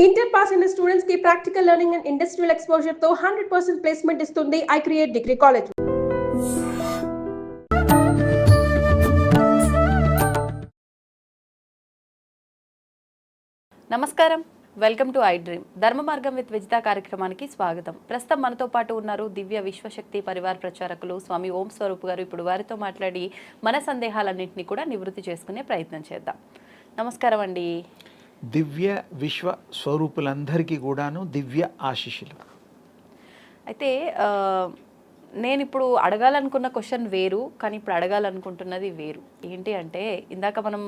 Inter pass అయిన students కి practical learning and industrial exposure తో 100% ప్లేస్మెంట్ ఇస్తుంది ఐ క్రియేట్ డిగ్రీ కాలేజ్. నమస్కారం, వెల్కమ్ టు ఐ డ్రీమ్. ధర్మ మార్గం విత్ విజిత కార్యక్రమానికి స్వాగతం. ప్రస్తుతం మనతో పాటు ఉన్నారు దివ్య విశ్వశక్తి పరివార్ ప్రచారకులు స్వామి ఓం స్వరూప్ గారు. ఇప్పుడు వారితో మాట్లాడి మన సందేహాలన్నింటినీ కూడా నివృత్తి చేసుకునే ప్రయత్నం చేద్దాం. నమస్కారం అండి. దివ్య విశ్వ స్వరూపులందరికీ కూడాను దివ్య ఆశీస్సులు. అయితే నేను ఇప్పుడు అడగాలనుకున్న క్వశ్చన్ వేరు, కానీ ఇప్పుడు అడగాలనుకుంటున్నది వేరు. ఏంటి అంటే, ఇందాక మనం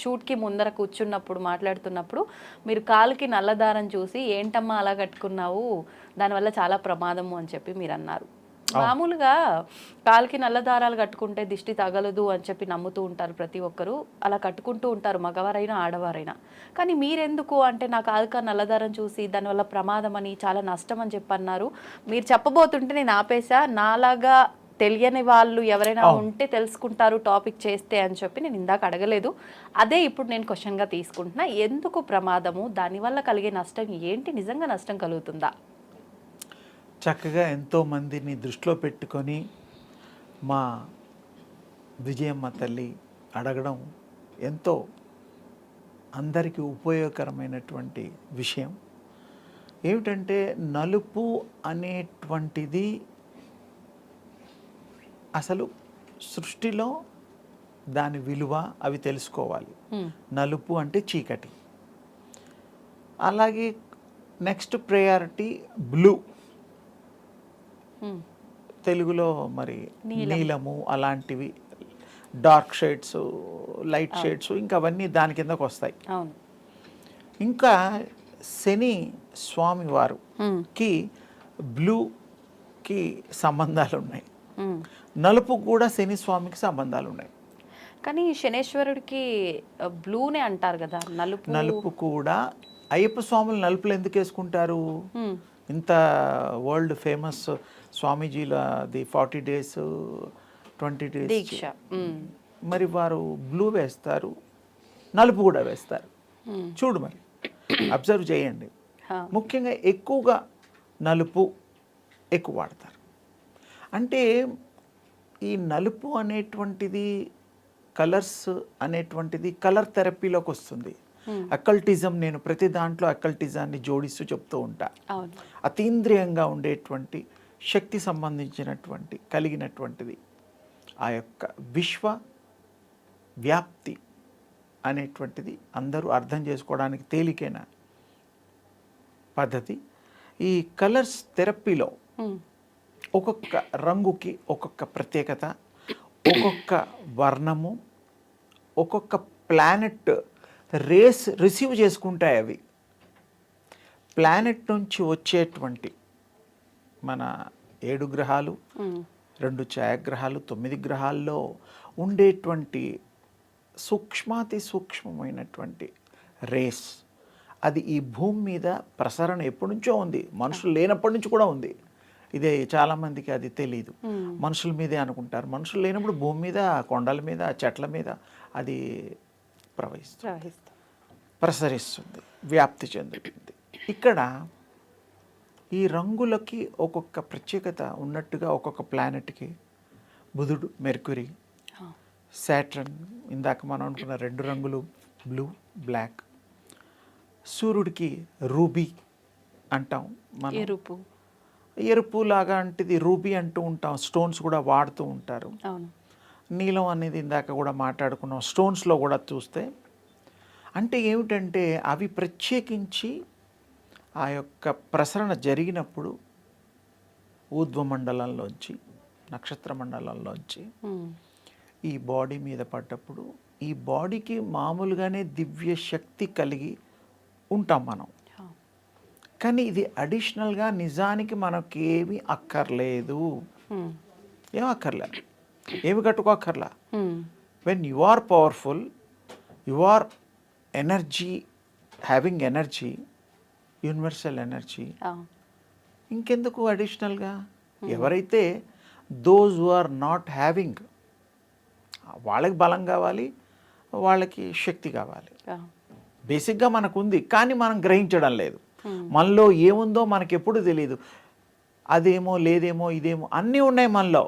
షూట్కి ముందర కూర్చున్నప్పుడు మాట్లాడుతున్నప్పుడు మీరు కాలుకి నల్లదారం చూసి ఏంటమ్మా అలా కట్టుకున్నావు, దానివల్ల చాలా ప్రమాదము అని చెప్పి మీరు అన్నారు. మామూలుగా కాలుకి నల్ల దారాలు కట్టుకుంటే దిష్టి తగలదు అని చెప్పి నమ్ముతూ ఉంటారు ప్రతి ఒక్కరు, అలా కట్టుకుంటూ ఉంటారు, మగవారైనా ఆడవారైనా. కానీ మీరెందుకు అంటే, నా కాలుక నల్లదారం చూసి దానివల్ల ప్రమాదం అని, చాలా నష్టం అని చెప్పి అన్నారు. మీరు చెప్పబోతుంటే నేను ఆపేసా. నాలాగా తెలియని వాళ్ళు ఎవరైనా ఉంటే తెలుసుకుంటారు టాపిక్ చేస్తే అని చెప్పి నేను ఇందాక అడగలేదు. అదే ఇప్పుడు నేను క్వశ్చన్గా తీసుకుంటున్నా. ఎందుకు ప్రమాదము, దానివల్ల కలిగే నష్టం ఏంటి, నిజంగా నష్టం కలుగుతుందా? చక్కగా ఎంతోమందిని దృష్టిలో పెట్టుకొని మా విజయమ్మ తల్లి అడగడం ఎంతో అందరికీ ఉపయోగకరమైనటువంటి విషయం. ఏమిటంటే, నలుపు అనేటువంటిది అసలు సృష్టిలో దాని విలువ అవి తెలుసుకోవాలి. నలుపు అంటే చీకటి. అలాగే నెక్స్ట్ ప్రయారిటీ బ్లూ, తెలుగులో మరి నీలము, అలాంటివి డార్క్ షేడ్స్, లైట్ షేడ్స్, ఇంకా అవన్నీ దాని కిందకు వస్తాయి. ఇంకా శని స్వామి వారికి బ్లూకి సంబంధాలు ఉన్నాయి, నలుపు కూడా శని స్వామికి సంబంధాలు ఉన్నాయి. కానీ శనేశ్వరుడికి బ్లూనే అంటారు కదా, నలుపు కూడా. అయ్యప్ప స్వాములు నలుపులు ఎందుకు వేసుకుంటారు? ఇంత వరల్డ్ ఫేమస్ స్వామీజీలది 40 days 20 days దీక్ష, మరి వారు బ్లూ వేస్తారు, నలుపు కూడా వేస్తారు. చూడు, మరి అబ్జర్వ్ చేయండి. ముఖ్యంగా ఎక్కువగా నలుపు ఎక్కువ వాడతారు. అంటే ఈ నలుపు అనేటువంటిది, కలర్స్ అనేటువంటిది కలర్ థెరపీలోకి వస్తుంది. అకల్టిజం, నేను ప్రతి దాంట్లో అకల్టిజాన్ని జోడిస్తూ చెప్తూ ఉంటా. అతీంద్రియంగా ఉండేటువంటి శక్తి సంబంధించినటువంటి కలిగినటువంటిది ఆ యొక్క విశ్వ వ్యాప్తి అనేటువంటిది అందరూ అర్థం చేసుకోవడానికి తేలికైన పద్ధతి. ఈ కలర్స్ థెరపీలో ఒక్కొక్క రంగుకి ఒక్కొక్క ప్రత్యేకత, ఒక్కొక్క వర్ణము, ఒక్కొక్క ప్లానెట్ రేస్ రిసీవ్ చేసుకుంటాయి. అవి ప్లానెట్ నుంచి వచ్చేటువంటి మన 7 గ్రహాలు, 2 ఛాయాగ్రహాలు, 9 గ్రహాల్లో ఉండేటువంటి సూక్ష్మాతి సూక్ష్మమైనటువంటి రేస్, అది ఈ భూమి మీద ప్రసరణ ఎప్పటి నుంచో ఉంది, మనుషులు లేనప్పటి నుంచి కూడా ఉంది. ఇదే చాలామందికి అది తెలీదు. మనుషుల మీదే అనుకుంటారు. మనుషులు లేనప్పుడు భూమి మీద, కొండల మీద, చెట్ల మీద అది ప్రసరిస్తుంది, వ్యాప్తి చెందుతుంది. ఇక్కడ ఈ రంగులకి ఒక్కొక్క ప్రత్యేకత ఉన్నట్టుగా ఒక్కొక్క ప్లానెట్కి బుధుడు, మెర్క్యూరీ, సాటర్న్, ఇందాక మనం అనుకున్న 2 రంగులు బ్లూ, బ్లాక్. సూర్యుడికి రూబీ అంటాం మనం, ఎరుపు లాగా అంటేది రూబీ అంటూ ఉంటాం. స్టోన్స్ కూడా వాడుతూ ఉంటారు. నీలం అనేది ఇందాక కూడా మాట్లాడుకున్నాం. స్టోన్స్లో కూడా చూస్తే అంటే ఏమిటంటే, అవి ప్రత్యేకించి ఆ యొక్క ప్రసరణ జరిగినప్పుడు ఊర్ధ్వమండలంలోంచి, నక్షత్ర మండలంలోంచి ఈ బాడీ మీద పడ్డప్పుడు, ఈ బాడీకి మామూలుగానే దివ్య శక్తి కలిగి ఉంటాం మనం. కానీ ఇది అడిషనల్గా నిజానికి మనకి ఏమీ అక్కర్లేదు. ఏం అక్కర్లేదు, ఏమి కట్టుకోక్కర్లా. When you are powerful, you are energy, having energy, universal energy, ఇంకెందుకు అడిషనల్గా? ఎవరైతే those who are not having, వాళ్ళకి బలం కావాలి, వాళ్ళకి శక్తి కావాలి. బేసిక్గా మనకు ఉంది, కానీ మనం గ్రహించడం లేదు. మనలో ఏముందో మనకి ఎప్పుడు తెలియదు. అదేమో లేదేమో ఇదేమో అన్నీ ఉన్నాయి మనలో,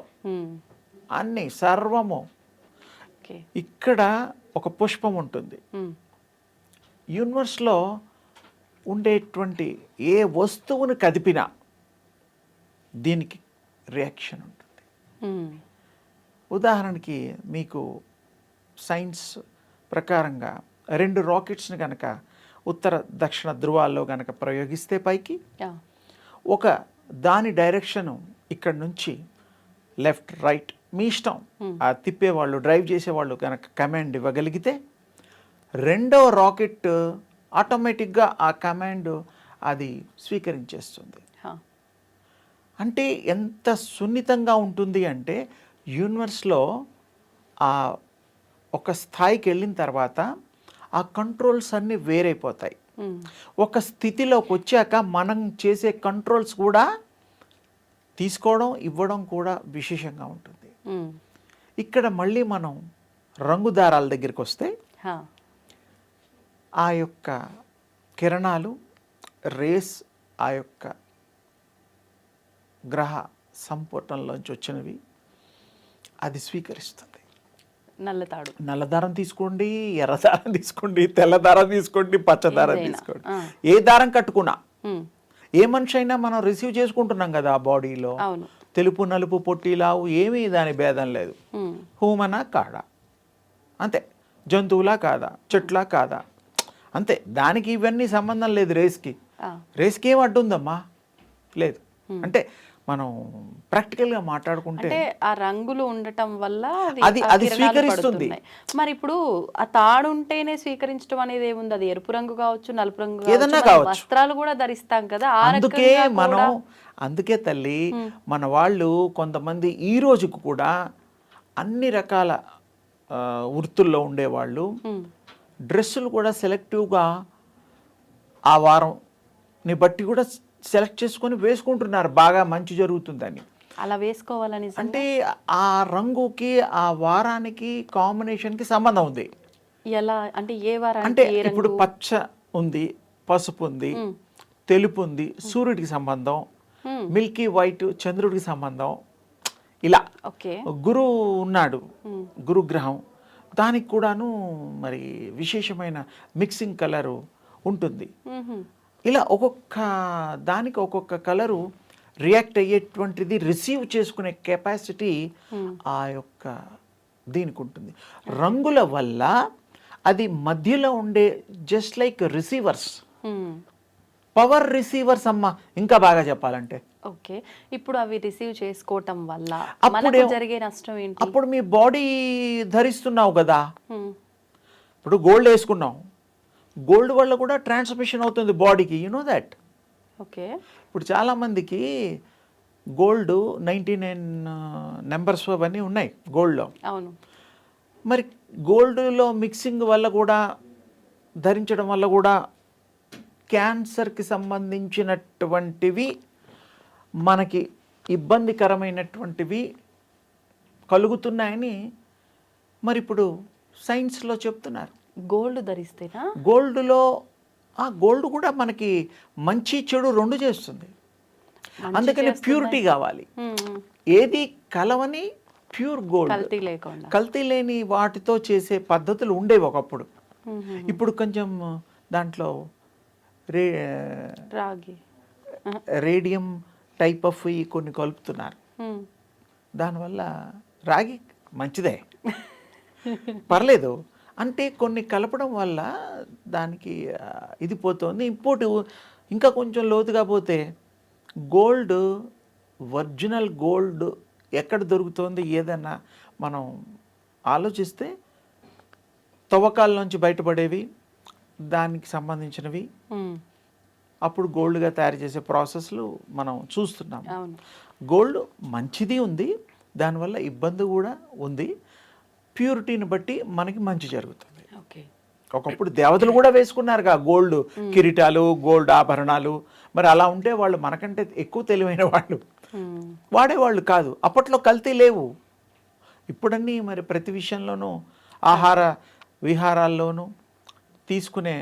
అన్నీ సర్వము. ఇక్కడ ఒక పుష్పం ఉంటుంది. యూనివర్స్లో ఉండేటువంటి ఏ వస్తువును కదిపినా దీనికి రియాక్షన్ ఉంటుంది. ఉదాహరణకి మీకు సైన్స్ ప్రకారంగా 2 రాకెట్స్ని కనుక ఉత్తర దక్షిణ ధృవాల్లో కనుక ప్రయోగిస్తే పైకి, ఒక దాని డైరెక్షను ఇక్కడ నుంచి లెఫ్ట్ రైట్ మీ ఇష్టం, ఆ తిప్పేవాళ్ళు డ్రైవ్ చేసేవాళ్ళు కనుక కమాండ్ ఇవ్వగలిగితే రెండవ రాకెట్ ఆటోమేటిక్గా ఆ కమాండ్ అది స్వీకరించేస్తుంది. అంటే ఎంత సున్నితంగా ఉంటుంది అంటే యూనివర్స్లో ఆ ఒక స్థాయికి వెళ్ళిన తర్వాత ఆ కంట్రోల్స్ అన్నీ వేరైపోతాయి. ఒక స్థితిలోకి వచ్చాక మనం చేసే కంట్రోల్స్ కూడా తీసుకోవడం ఇవ్వడం కూడా విశేషంగా ఉంటుంది. ఇక్కడ మళ్ళీ మనం రంగు దారాల దగ్గరికి వస్తే ఆ యొక్క కిరణాలు రేస్ ఆ యొక్క గ్రహ సంపుటంలోంచి వచ్చినవి అది స్వీకరిస్తుంది. నల్లదారం తీసుకోండి, ఎర్రదారం తీసుకోండి, తెల్లదారం తీసుకోండి, పచ్చదారం తీసుకోండి, ఏ దారం కట్టుకున్నా ఏ మనిషి అయినా మనం రిసీవ్ చేసుకుంటున్నాం కదా ఆ బాడీలో. తెలుపు నలుపు పొట్టి లావు ఏమీ దాని భేదం లేదు. హ్యూమనా కాదా అంతే, జంతువులా కాదా, చెట్లా కాదా అంతే. దానికి ఇవన్నీ సంబంధం లేదు. రేస్కి ఏం అడ్డుందమ్మా లేదు. అంటే మనం ప్రాక్టికల్గా మాట్లాడుకుంటే ఆ రంగులు ఉండటం వల్ల అది స్వీకరిస్తుంది. మరి ఇప్పుడు ఆ తాడు ఉంటేనే స్వీకరించడం అనేది ఏముంది? అది ఎరుపు రంగు కావచ్చు, నలుపు రంగు ఏదన్నా కావచ్చు, వస్త్రాలు కూడా ధరిస్తాం కదా. అందుకే తల్లి మన వాళ్ళు కొంతమంది ఈ రోజుకు కూడా అన్ని రకాల వృత్తుల్లో ఉండేవాళ్ళు డ్రెస్సులు కూడా సెలెక్టివ్గా ఆ వారంని బట్టి కూడా సెలెక్ట్ చేసుకొని వేసుకుంటున్నారు, బాగా మంచి జరుగుతుందని. అలా వేసుకోవాలని అంటే ఆ రంగుకి ఆ వారానికి కాంబినేషన్కి సంబంధం ఉంది. ఎలా అంటే ఏ వారం? అంటే ఇప్పుడు పచ్చ ఉంది, పసుపు ఉంది, తెలుపు ఉంది, సూర్యుడికి సంబంధం, మిల్కీ వైట్ చంద్రుడికి సంబంధం. ఇలా గురువు ఉన్నాడు, గురుగ్రహం, దానికి కూడాను మరి విశేషమైన మిక్సింగ్ కలరు ఉంటుంది. ఇలా ఒక్కొక్క దానికి ఒక్కొక్క కలరు రియాక్ట్ అయ్యేటువంటిది రిసీవ్ చేసుకునే కెపాసిటీ ఆ యొక్క దీనికి ఉంటుంది. రంగుల వల్ల అది మధ్యలో ఉండే just like receivers, power receivers అమ్మా, ఇంకా బాగా చెప్పాలంటే. ఓకే, ఇప్పుడు అవి రిసీవ్ చేసుకోవటం వల్ల మనకు జరిగే నష్టం ఏంటి? అప్పుడు మీ బాడీ ధరిస్తున్నావు కదా, ఇప్పుడు గోల్డ్ వేసుకున్నావు, గోల్డ్ వల్ల కూడా ట్రాన్స్మిషన్ అవుతుంది బాడీకి, యు నో దట్. ఓకే, ఇప్పుడు చాలామందికి గోల్డ్ 99 నెంబర్స్ అవన్నీ ఉన్నాయి గోల్డ్లో. అవును, మరి గోల్డ్లో మిక్సింగ్ వల్ల కూడా ధరించడం వల్ల కూడా క్యాన్సర్కి సంబంధించినటువంటివి మనకి ఇబ్బందికరమైనటువంటివి కలుగుతున్నాయని మరి ఇప్పుడు సైన్స్లో చెప్తున్నారు. గోల్డ్ ధరిస్తేనా? గోల్డ్లో గోల్డ్ కూడా మనకి మంచి చెడు రెండు చేస్తుంది. అందుకని ప్యూరిటీ కావాలి. ఏది కలవని ప్యూర్ గోల్డ్, కల్తీ లేని వాటితో చేసే పద్ధతులు ఉండేవి ఒకప్పుడు. ఇప్పుడు కొంచెం దాంట్లో రాగి రేడియం టైప్ ఆఫ్ కొన్ని కలుపుతున్నారు. దానివల్ల రాగి మంచిదే, పర్లేదు. అంటే కొన్ని కలపడం వల్ల దానికి ఇది పోతుంది. ఇంకోటి ఇంకా కొంచెం లోతుగా పోతే గోల్డ్, ఒరిజినల్ గోల్డ్ ఎక్కడ దొరుకుతుంది ఏదన్నా మనం ఆలోచిస్తే తవ్వకాల్లోంచి బయటపడేవి, దానికి సంబంధించినవి అప్పుడు గోల్డ్గా తయారు చేసే ప్రాసెస్లు మనం చూస్తున్నాం. గోల్డ్ మంచిది ఉంది, దానివల్ల ఇబ్బంది కూడా ఉంది. ప్యూరిటీని బట్టి మనకి మంచి జరుగుతుంది. ఒకప్పుడు దేవతలు కూడా వేసుకున్నారుగా గోల్డ్ కిరీటాలు, గోల్డ్ ఆభరణాలు. మరి అలా ఉంటే వాళ్ళు మనకంటే ఎక్కువ తెలివైన వాళ్ళు, వాడేవాళ్ళు కాదు. అప్పట్లో కల్తీ లేవు. ఇప్పుడన్నీ మరి ప్రతి విషయంలోనూ ఆహార విహారాల్లోనూ తీసుకునే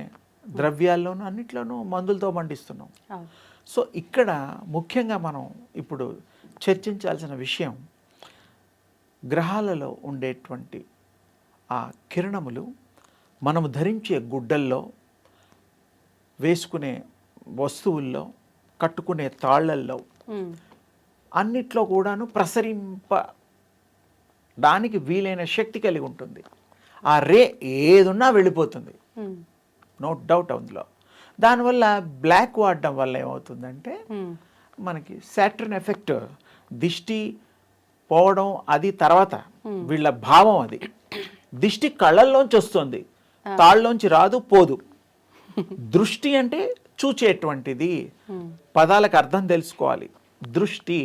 ద్రవ్యాల్లోనూ అన్నిట్లోనూ మందులతో పండిస్తున్నాం. అవును. సో ఇక్కడ ముఖ్యంగా మనం ఇప్పుడు చర్చించాల్సిన విషయం, గ్రహాలలో ఉండేటువంటి ఆ కిరణములు మనము ధరించే గుడ్డల్లో, వేసుకునే వస్తువుల్లో, కట్టుకునే తాళ్ళల్లో అన్నిట్లో కూడాను ప్రసరింపడానికి వీలైన శక్తి కలిగి ఉంటుంది. ఆ రే ఏదున్నా వెళ్ళిపోతుంది, నో డౌట్ అందులో. దానివల్ల బ్లాక్ వాడడం వల్ల ఏమవుతుందంటే మనకి సాటర్న్ ఎఫెక్ట్, దిష్టి పోవడం అది తర్వాత, వీళ్ళ భావం అది. దిష్టి కళ్ళల్లోంచి వస్తుంది, తాళ్ళలోంచి రాదు, పోదు. దృష్టి అంటే చూచేటువంటిది, పదాలకు అర్థం తెలుసుకోవాలి. దృష్టి,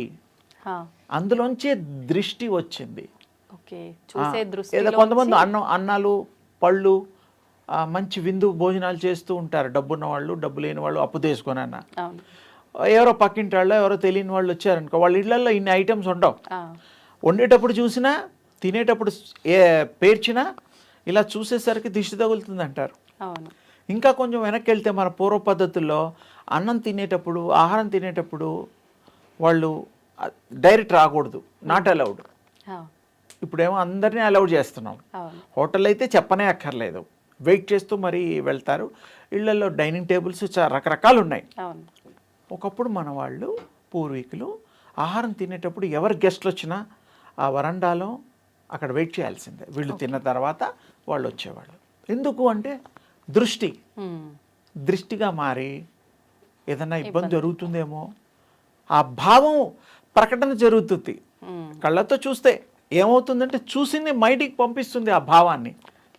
అందులోంచే దృష్టి వచ్చింది. ఏదో కొంతమంది అన్నాలు పళ్ళు మంచి విందు భోజనాలు చేస్తూ ఉంటారు, డబ్బున్న వాళ్ళు, డబ్బు లేని వాళ్ళు, అప్పు తీసుకొని అన్న. ఎవరో పక్కింటి వాళ్ళు, ఎవరో తెలియని వాళ్ళు వచ్చారనుకో, వాళ్ళ ఇళ్లలో ఇన్ని ఐటమ్స్ ఉండవు. వండేటప్పుడు చూసినా, తినేటప్పుడు పేర్చినా ఇలా చూసేసరికి దిష్టి తగులుతుంది అంటారు. ఇంకా కొంచెం వెనక్కి వెళ్తే మన పూర్వ పద్ధతుల్లో అన్నం తినేటప్పుడు, ఆహారం తినేటప్పుడు వాళ్ళు డైరెక్ట్ రాకూడదు, నాట్ అలౌడ్. ఇప్పుడేమో అందరినీ అలౌడ్ చేస్తున్నాం. హోటల్ అయితే చెప్పనే అక్కర్లేదు, వెయిట్ చేస్తూ మరీ వెళ్తారు. ఇళ్లలో డైనింగ్ టేబుల్స్ రకరకాలు ఉన్నాయి. ఒకప్పుడు మన వాళ్ళు పూర్వీకులు ఆహారం తినేటప్పుడు ఎవరు గెస్ట్లు వచ్చినా ఆ వరండాలో అక్కడ వెయిట్ చేయాల్సిందే. వీళ్ళు తిన్న తర్వాత వాళ్ళు వచ్చేవాళ్ళు. ఎందుకు అంటే దృష్టిగా మారి ఏదన్నా ఇబ్బంది జరుగుతుందేమో ఆ భావం ప్రకటన జరుగుతుంది. కళ్ళతో చూస్తే ఏమవుతుందంటే చూసింది మైండ్కి పంపిస్తుంది ఆ భావాన్ని,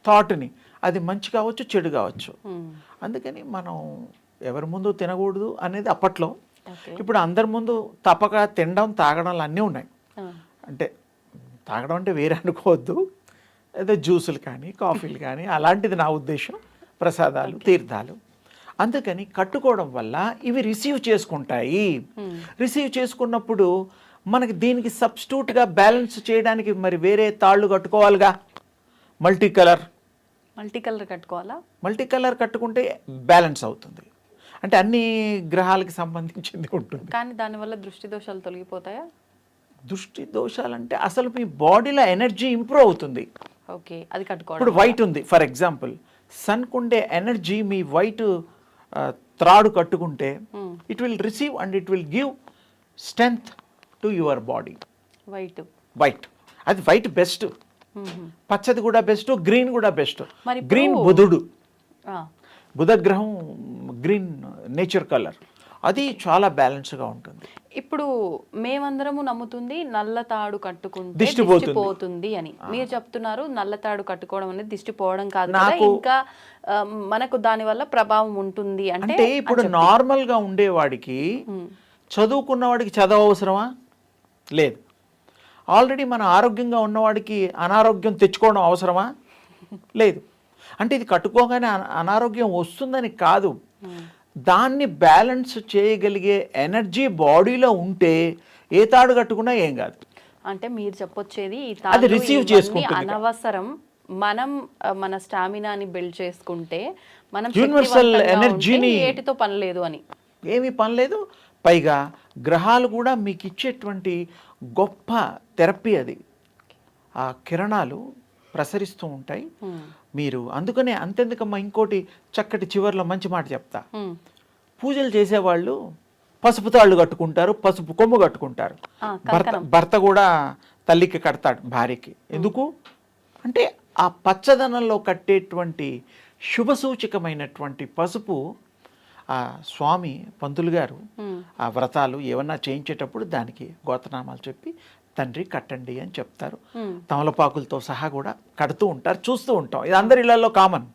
థాట్ని. అది మంచి కావచ్చు, చెడు కావచ్చు. అందుకని మనం ఎవరి ముందు తినకూడదు అనేది అప్పట్లో. ఇప్పుడు అందరి ముందు తప్పక తినడం, తాగడం అన్నీ ఉన్నాయి. అంటే తాగడం అంటే వేరే అనుకోవద్దు, ఏదో జ్యూసులు కానీ, కాఫీలు కానీ, అలాంటిది నా ఉద్దేశం. ప్రసాదాలు, తీర్థాలు. అందుకని కట్టుకోవడం వల్ల ఇవి రిసీవ్ చేసుకుంటాయి. రిసీవ్ చేసుకున్నప్పుడు మనకి దీనికి సబ్స్టిట్యూట్గా బ్యాలెన్స్ చేయడానికి మరి వేరే తాళ్ళు కట్టుకోవాలిగా. మల్టీ కలర్ కట్టుకోవాలా? మల్టీ కలర్ కట్టుకుంటే బ్యాలెన్స్ అవుతుంది. అంటే అన్ని గ్రహాలకి సంబంధించింది ఉంటుంది. కానీ దానివల్ల దృష్టి దోషాలు తొలగిపోతాయా? దృష్టి దోషాలంటే అసలు మీ బాడీలో ఎనర్జీ ఇంప్రూవ్ అవుతుంది. ఓకే, అది కట్టుకోవడం. ఇప్పుడు వైట్ ఉంది ఫర్ ఎగ్జాంపుల్, సన్కుండే ఎనర్జీ మీ వైట్ త్రాడు కట్టుకుంటే it will receive and it will give strength to your body. White అది వైట్ బెస్ట్. పచ్చది కూడా బెస్ట్, గ్రీన్ కూడా బెస్ట్. గ్రీన్ బుధుడు, బుధ గ్రహం గ్రీన్ నేచర్ కలర్, అది చాలా బ్యాలెన్స్గా ఉంటుంది. ఇప్పుడు మేమందరము నమ్ముతుంది నల్ల తాడు కట్టుకుంటే దిష్టి పోతుంది అని. మీరు చెప్తున్నారు నల్ల తాడు కట్టుకోవడం అనేది దిష్టి పోవడం కాదు, ఇంకా మనకు దాని వల్ల ప్రభావం ఉంటుంది అంటే. ఇప్పుడు నార్మల్ గా ఉండేవాడికి, చదువుకున్న వాడికి చదవ అవసరమా? లేదు. ఆల్రెడీ మన ఆరోగ్యంగా ఉన్నవాడికి అనారోగ్యం తెచ్చుకోవడం అవసరమా? లేదు. అంటే ఇది కట్టుకోగానే అనారోగ్యం వస్తుందని కాదు, దాన్ని బ్యాలెన్స్ చేయగలిగే ఎనర్జీ బాడీలో ఉంటే ఏ తాడు కట్టుకున్నా ఏం కాదు. అంటే మీరు చెప్పొచ్చేది అది రిసీవ్ చేసుకుంటుంది. అనవసరం, మనం మన స్టామినాని బిల్డ్ చేసుకుంటే, మనం యూనివర్సల్ ఎనర్జీని, ఏటితో పని లేదు అని. ఏమీ పని లేదు. పైగా గ్రహాలు కూడా మీకు ఇచ్చేటువంటి గొప్ప థెరపీ అది. ఆ కిరణాలు ప్రసరిస్తూ ఉంటాయి. మీరు అందుకనే అంతెందుకమ్మా, ఇంకోటి చక్కటి చివర్లో మంచి మాట చెప్తా. పూజలు చేసేవాళ్ళు పసుపు తాళ్ళు కట్టుకుంటారు, పసుపు కొమ్ము కట్టుకుంటారు. భర్త కూడా తల్లికి కడతాడు భార్యకి. ఎందుకు అంటే ఆ పచ్చదనంలో కట్టేటువంటి శుభసూచకమైనటువంటి పసుపు ఆ స్వామి పంతులు గారు ఆ వ్రతాలు ఏమన్నా చేయించేటప్పుడు దానికి గోత్రనామాలు చెప్పి తండ్రి కట్టండి అని చెప్తారు. తమలపాకులతో సహా కూడా కడుతూ ఉంటారు, చూస్తూ ఉంటాం. ఇది అందరి ఇళ్లలో కామన్.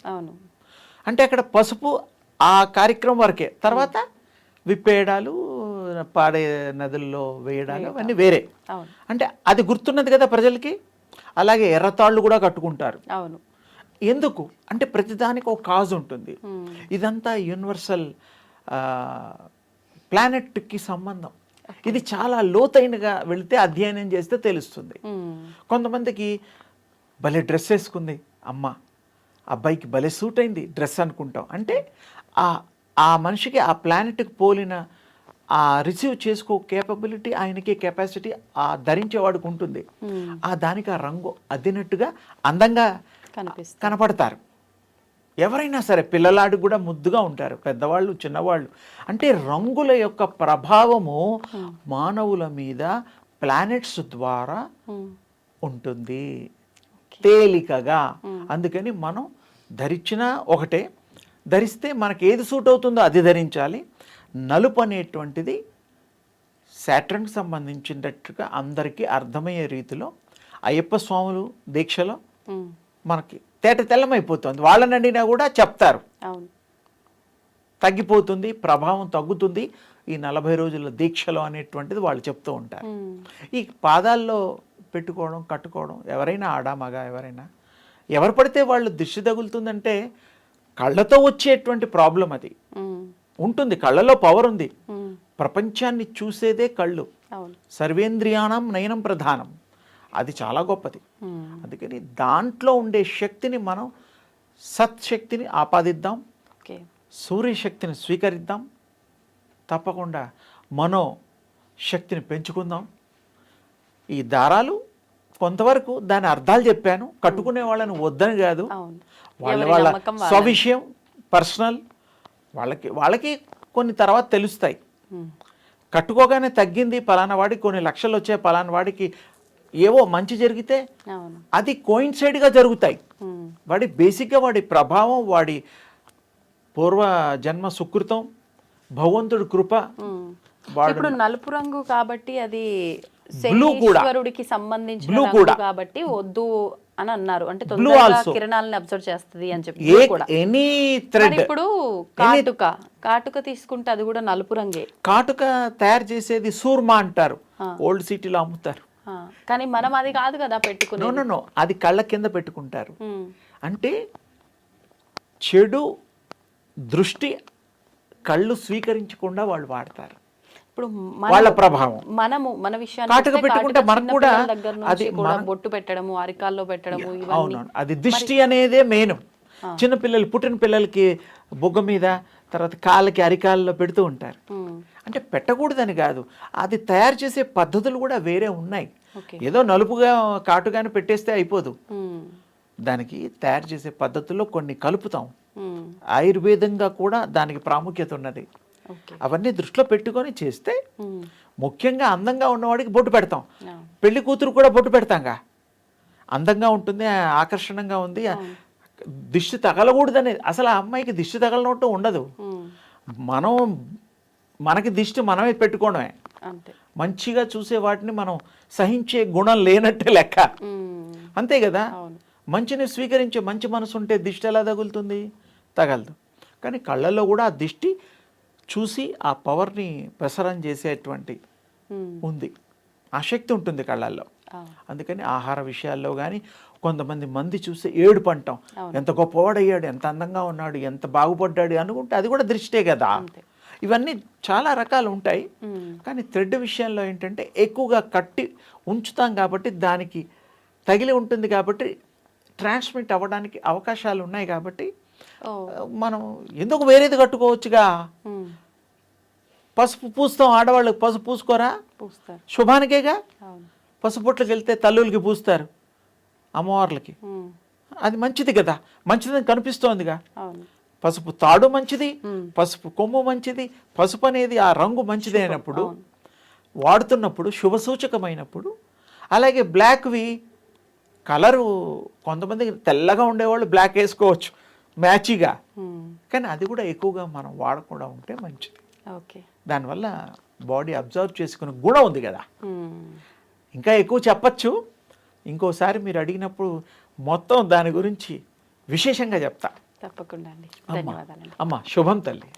అంటే అక్కడ పసుపు ఆ కార్యక్రమం వరకే. తర్వాత విప్పేయడాలు, పాడే నదుల్లో వేయడాలు అవన్నీ వేరే. అంటే అది గుర్తున్నది కదా ప్రజలకి. అలాగే ఎర్రతాళ్ళు కూడా కట్టుకుంటారు. ఎందుకు అంటే ప్రతిదానికి ఒక కాజ్ ఉంటుంది. ఇదంతా యూనివర్సల్ ప్లానెట్కి సంబంధం. ఇది చాలా లోతైనగా వెళితే అధ్యయనం చేస్తే తెలుస్తుంది. కొంతమందికి భలే డ్రెస్ వేసుకుంది అమ్మ, అబ్బాయికి భలే సూట్ అయింది డ్రెస్ అనుకుంటాం. అంటే ఆ మనిషికి ఆ ప్లానెట్కి పోలిన ఆ రిసీవ్ చేసుకో కేపబిలిటీ ఆయనకి కెపాసిటీ ఆ ధరించేవాడికి ఉంటుంది. దానికి ఆ రంగు అద్దినట్టుగా అందంగా కనపడతారు. ఎవరైనా సరే పిల్లలాడికి కూడా ముద్దుగా ఉంటారు, పెద్దవాళ్ళు చిన్నవాళ్ళు. అంటే రంగుల యొక్క ప్రభావము మానవుల మీద ప్లానెట్స్ ద్వారా ఉంటుంది తేలికగా. అందుకని మనం ధరించినా ఒకటే, ధరిస్తే మనకి ఏది సూట్ అవుతుందో అది ధరించాలి. నలుపు అనేటువంటిది శాటర్న్కి సంబంధించినట్టుగా అందరికీ అర్థమయ్యే రీతిలో అయ్యప్ప స్వాములు దీక్షలో మనకి తేట తెల్లమైపోతుంది. వాళ్ళని అడిగినా కూడా చెప్తారు, తగ్గిపోతుంది, ప్రభావం తగ్గుతుంది ఈ 40 రోజుల దీక్షలో అనేటువంటిది వాళ్ళు చెప్తూ ఉంటారు. ఈ పాదాల్లో పెట్టుకోవడం కట్టుకోవడం ఎవరైనా ఆడా మగ ఎవరైనా ఎవరు పడితే వాళ్ళు దిష్టి తగులుతుందంటే కళ్ళతో వచ్చేటువంటి ప్రాబ్లం అది ఉంటుంది. కళ్ళలో పవర్ ఉంది. ప్రపంచాన్ని చూసేదే కళ్ళు. సర్వేంద్రియాణం నయనం ప్రధానం, అది చాలా గొప్పది. అందుకని దాంట్లో ఉండే శక్తిని మనం సత్శక్తిని ఆపాదిద్దాం, సూర్యశక్తిని స్వీకరిద్దాం, తప్పకుండా మనో శక్తిని పెంచుకుందాం. ఈ దారాలు కొంతవరకు దాని అర్థాలు చెప్పాను, కట్టుకునే వాళ్ళని వద్దని కాదు, వాళ్ళ స్వవిషయం పర్సనల్, వాళ్ళకి కొన్ని తర్వాత తెలుస్తాయి. కట్టుకోగానే తగ్గింది పలానా వాడికి కొన్ని లక్షలు వచ్చే, పలానా వాడికి ఏవో మంచి జరిగితే అది కోయిన్సైడ్గా జరుగుతాయి. వాడి బేసిక్గా వాడి ప్రభావం, వాడి పూర్వ జన్మ సుకృతం, భగవంతుడి కృప. ఇప్పుడు నలుపు రంగు కాబట్టి అది బ్లూ కూడా శనీశ్వరుడికి సంబంధించిన రంగు కాబట్టి వద్దు అని అన్నారు. అంటే తొందరగా కిరణాలను అబ్జర్వ్ చేస్తుంది అని చెప్పి. ఎనీ థ్రెడ్, ఇప్పుడు కాటుక తీసుకుంటే అది కూడా నలుపు రంగే. కాటుక తయారు చేసేది సూర్మా అంటారు, ఓల్డ్ సిటీలో అమ్ముతారు. కానీ మనం అది కాదు కదా పెట్టుకునే. నో, అది కళ్ళ కింద పెట్టుకుంటారు. అంటే చెడు దృష్టి కళ్ళు స్వీకరించకుండా వాళ్ళు వాడతారు. ఇప్పుడు వాళ్ళ ప్రభావం మన విషయాన్ని కాటుక పెట్టుకుంటే మనకు కూడా అది బొట్టు పెట్టడము, అరికాల్లో పెట్టడము, అవునవును, అది దిష్టి అనేదే మెయిన్. చిన్నపిల్లలు పుట్టిన పిల్లలకి బొగ్గ మీద, తర్వాత కాళ్ళకి అరికాల్లో పెడుతూ ఉంటారు. అంటే పెట్టకూడదని కాదు, అది తయారు చేసే పద్ధతులు కూడా వేరే ఉన్నాయి. ఏదో నలుపుగా కాటుగానే పెట్టేస్తే అయిపోదు, దానికి తయారు చేసే పద్ధతుల్లో కొన్ని కలుపుతాం. ఆయుర్వేదంగా కూడా దానికి ప్రాముఖ్యత ఉన్నది. అవన్నీ దృష్టిలో పెట్టుకొని చేస్తే ముఖ్యంగా అందంగా ఉన్నవాడికి బొట్టు పెడతాం. పెళ్లి కూతురు కూడా బొట్టు పెడతాంగా, అందంగా ఉంటుంది, ఆకర్షణంగా ఉంది, దిష్టి తగలకూడదనే. అసలు ఆ అమ్మాయికి దిష్టి తగలనట్టు ఉండదు. మనకి దిష్టి మనమే పెట్టుకోవడమే. మంచిగా చూసే వాటిని మనం సహించే గుణం లేనట్టే లెక్క, అంతే కదా. మంచిని స్వీకరించే మంచి మనసు ఉంటే దిష్టి ఎలా తగులుతుంది? తగలదు. కానీ కళ్ళల్లో కూడా ఆ దిష్టి చూసి ఆ పవర్ని ప్రసరం చేసేటువంటి ఉంది, ఆ శక్తి ఉంటుంది కళ్ళల్లో. అందుకని ఆహార విషయాల్లో కానీ కొంతమంది చూస్తే ఏడుపు అంటాం, ఎంత గొప్పవాడయ్యాడు, ఎంత అందంగా ఉన్నాడు, ఎంత బాగుపడ్డాడు అనుకుంటే అది కూడా దృష్టే కదా. ఇవన్నీ చాలా రకాలు ఉంటాయి. కానీ థ్రెడ్ విషయంలో ఏంటంటే ఎక్కువగా కట్టి ఉంచుతాం కాబట్టి దానికి తగిలి ఉంటుంది కాబట్టి ట్రాన్స్మిట్ అవ్వడానికి అవకాశాలు ఉన్నాయి కాబట్టి మనం ఎందుకు వేరేది కట్టుకోవచ్చుగా. పసుపు పూస్తాం, ఆడవాళ్ళకి పసుపు పూసుకోరా? శుభానికేగా. పసుపు పుట్లకి వెళ్తే తల్లులకి పూస్తారు, అమ్మవార్లకి, అది మంచిది కదా, మంచిదని కనిపిస్తోందిగా. పసుపు తాడు మంచిది, పసుపు కొమ్ము మంచిది, పసుపు అనేది ఆ రంగు మంచిది అయినప్పుడు, వాడుతున్నప్పుడు శుభసూచకమైనప్పుడు. అలాగే బ్లాక్వి కలరు, కొంతమంది తెల్లగా ఉండేవాళ్ళు బ్లాక్ వేసుకోవచ్చు మ్యాచిగా, కానీ అది కూడా ఎక్కువగా మనం వాడకుండా ఉంటే మంచిది. దానివల్ల బాడీ అబ్జర్వ్ చేసుకునే గుణం ఉంది కదా. ఇంకా ఎక్కువ చెప్పచ్చు, ఇంకోసారి మీరు అడిగినప్పుడు మొత్తం దాని గురించి విశేషంగా చెప్తా. తప్పకుండా అండి, ధన్యవాదాలు. అమ్మ శుభం తల్లి.